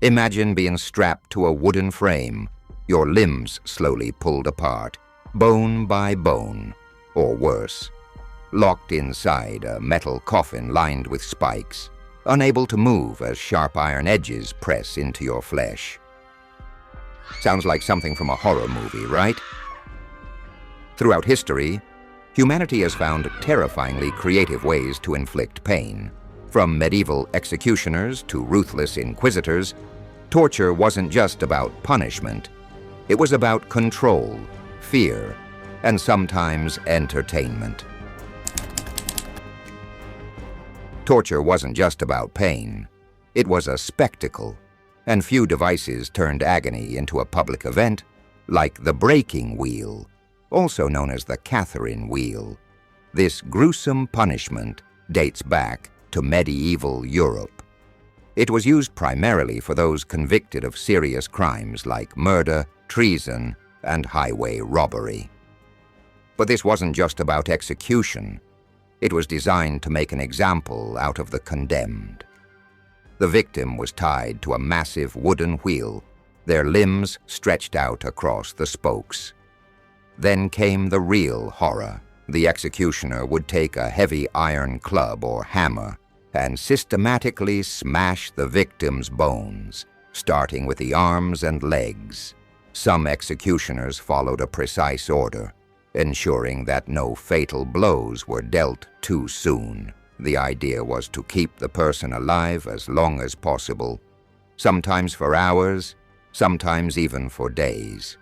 Imagine being strapped to a wooden frame, your limbs slowly pulled apart, bone by bone, or worse, locked inside a metal coffin lined with spikes, unable to move as sharp iron edges press into your flesh. Sounds like something from a horror movie, right? Throughout history, humanity has found terrifyingly creative ways to inflict pain. From medieval executioners to ruthless inquisitors, torture wasn't just about punishment. It was about control, fear, and sometimes entertainment. Torture wasn't just about pain. It was a spectacle, and few devices turned agony into a public event like the breaking wheel, also known as the Catherine wheel. This gruesome punishment dates back to medieval Europe. It was used primarily for those convicted of serious crimes like murder, treason, and highway robbery. But this wasn't just about execution. It was designed to make an example out of the condemned. The victim was tied to a massive wooden wheel, their limbs stretched out across the spokes. Then came the real horror. The executioner would take a heavy iron club or hammer and systematically smash the victim's bones, starting with the arms and legs. Some executioners followed a precise order, ensuring that no fatal blows were dealt too soon. The idea was to keep the person alive as long as possible, sometimes for hours, sometimes even for days.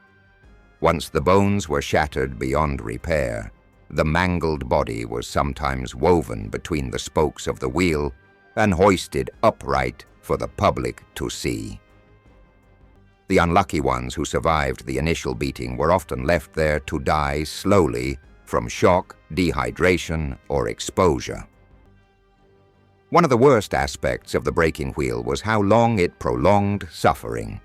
Once the bones were shattered beyond repair, the mangled body was sometimes woven between the spokes of the wheel and hoisted upright for the public to see. The unlucky ones who survived the initial beating were often left there to die slowly from shock, dehydration, or exposure. One of the worst aspects of the breaking wheel was how long it prolonged suffering.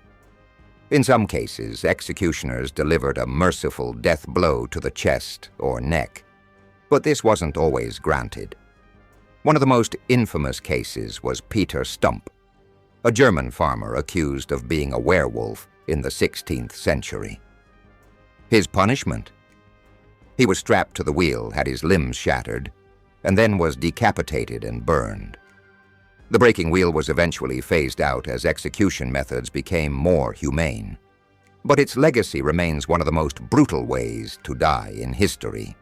In some cases, executioners delivered a merciful death blow to the chest or neck, but this wasn't always granted. One of the most infamous cases was Peter Stump, a German farmer accused of being a werewolf in the 16th century. His punishment? He was strapped to the wheel, had his limbs shattered, and then was decapitated and burned. The breaking wheel was eventually phased out as execution methods became more humane, but its legacy remains one of the most brutal ways to die in history.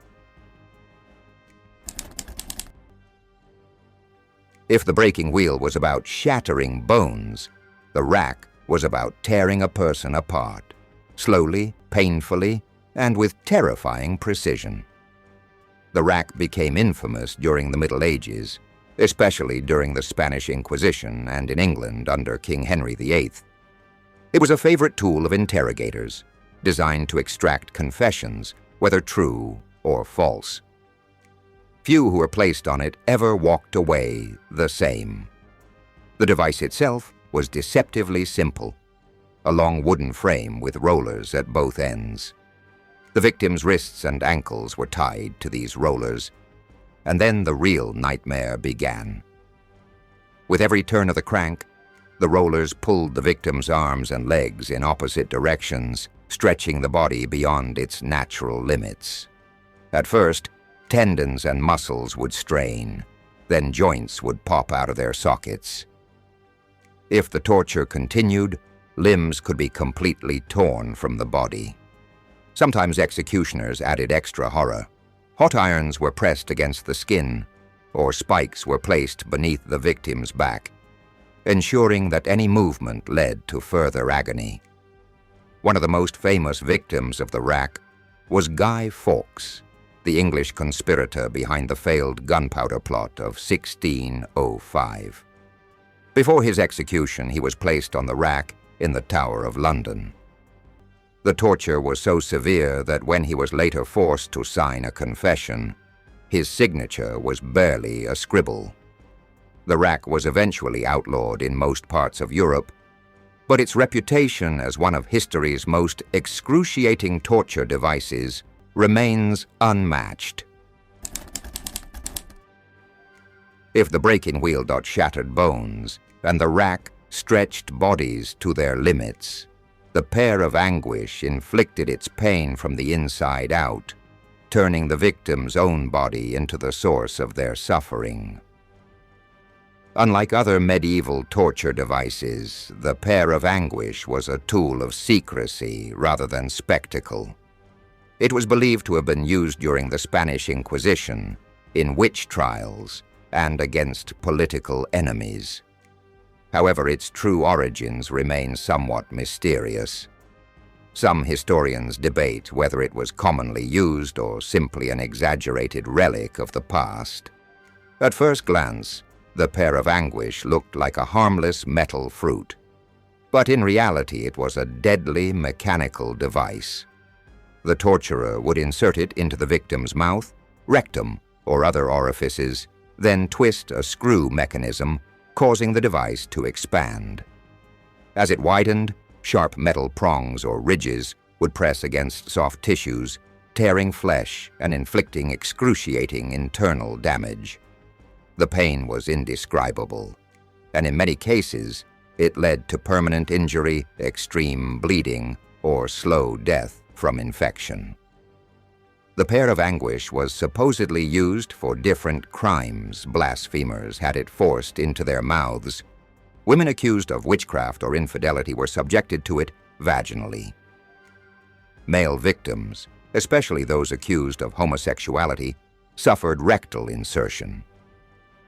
If the breaking wheel was about shattering bones, the rack was about tearing a person apart, slowly, painfully, and with terrifying precision. The rack became infamous during the Middle Ages, especially during the Spanish Inquisition and in England under King Henry VIII. It was a favorite tool of interrogators, designed to extract confessions, whether true or false. Few who were placed on it ever walked away the same. The device itself was deceptively simple, a long wooden frame with rollers at both ends. The victim's wrists and ankles were tied to these rollers, and then the real nightmare began. With every turn of the crank, the rollers pulled the victim's arms and legs in opposite directions, stretching the body beyond its natural limits. At first, tendons and muscles would strain, then joints would pop out of their sockets. If the torture continued, limbs could be completely torn from the body. Sometimes executioners added extra horror. Hot irons were pressed against the skin, or spikes were placed beneath the victim's back, ensuring that any movement led to further agony. One of the most famous victims of the rack was Guy Fawkes, the English conspirator behind the failed gunpowder plot of 1605. Before his execution, he was placed on the rack in the Tower of London. The torture was so severe that when he was later forced to sign a confession, his signature was barely a scribble. The rack was eventually outlawed in most parts of Europe, but its reputation as one of history's most excruciating torture devices remains unmatched. If the breaking wheel shattered bones and the rack stretched bodies to their limits. The Pear of Anguish inflicted its pain from the inside out, turning the victim's own body into the source of their suffering. Unlike other medieval torture devices, the Pear of Anguish was a tool of secrecy rather than spectacle. It was believed to have been used during the Spanish Inquisition, in witch trials, and against political enemies. However, its true origins remain somewhat mysterious. Some historians debate whether it was commonly used or simply an exaggerated relic of the past. At first glance, the Pear of Anguish looked like a harmless metal fruit, but in reality it was a deadly mechanical device. The torturer would insert it into the victim's mouth, rectum, or other orifices, then twist a screw mechanism, causing the device to expand. As it widened, sharp metal prongs or ridges would press against soft tissues, tearing flesh and inflicting excruciating internal damage. The pain was indescribable, and in many cases, it led to permanent injury, extreme bleeding, or slow death from infection. The Pear of Anguish was supposedly used for different crimes blasphemers had it forced into their mouths. Women accused of witchcraft or infidelity were subjected to it vaginally. Male victims, especially those accused of homosexuality, suffered rectal insertion.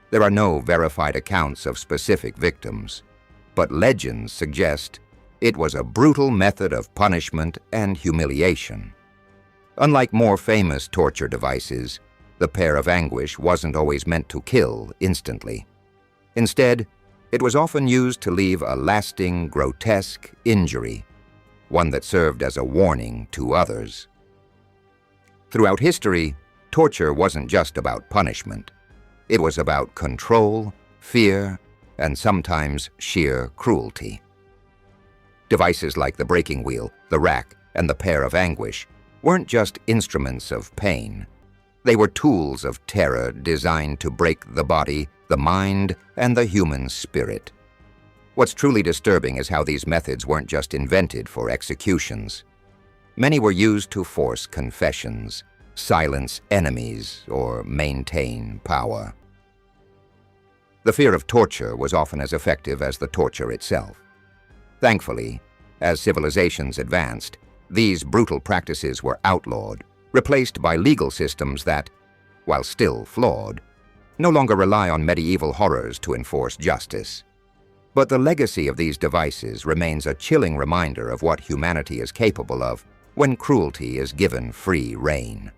There are no verified accounts of specific victims, but legends suggest it was a brutal method of punishment and humiliation. Unlike more famous torture devices, the Pear of Anguish wasn't always meant to kill instantly. Instead, it was often used to leave a lasting, grotesque injury, one that served as a warning to others. Throughout history, torture wasn't just about punishment. It was about control, fear, and sometimes sheer cruelty. Devices like the breaking wheel, the rack, and the Pear of Anguish weren't just instruments of pain. They were tools of terror designed to break the body, the mind, and the human spirit. What's truly disturbing is how these methods weren't just invented for executions. Many were used to force confessions, silence enemies, or maintain power. The fear of torture was often as effective as the torture itself. Thankfully, as civilizations advanced, these brutal practices were outlawed, replaced by legal systems that, while still flawed, no longer rely on medieval horrors to enforce justice. But the legacy of these devices remains a chilling reminder of what humanity is capable of when cruelty is given free rein.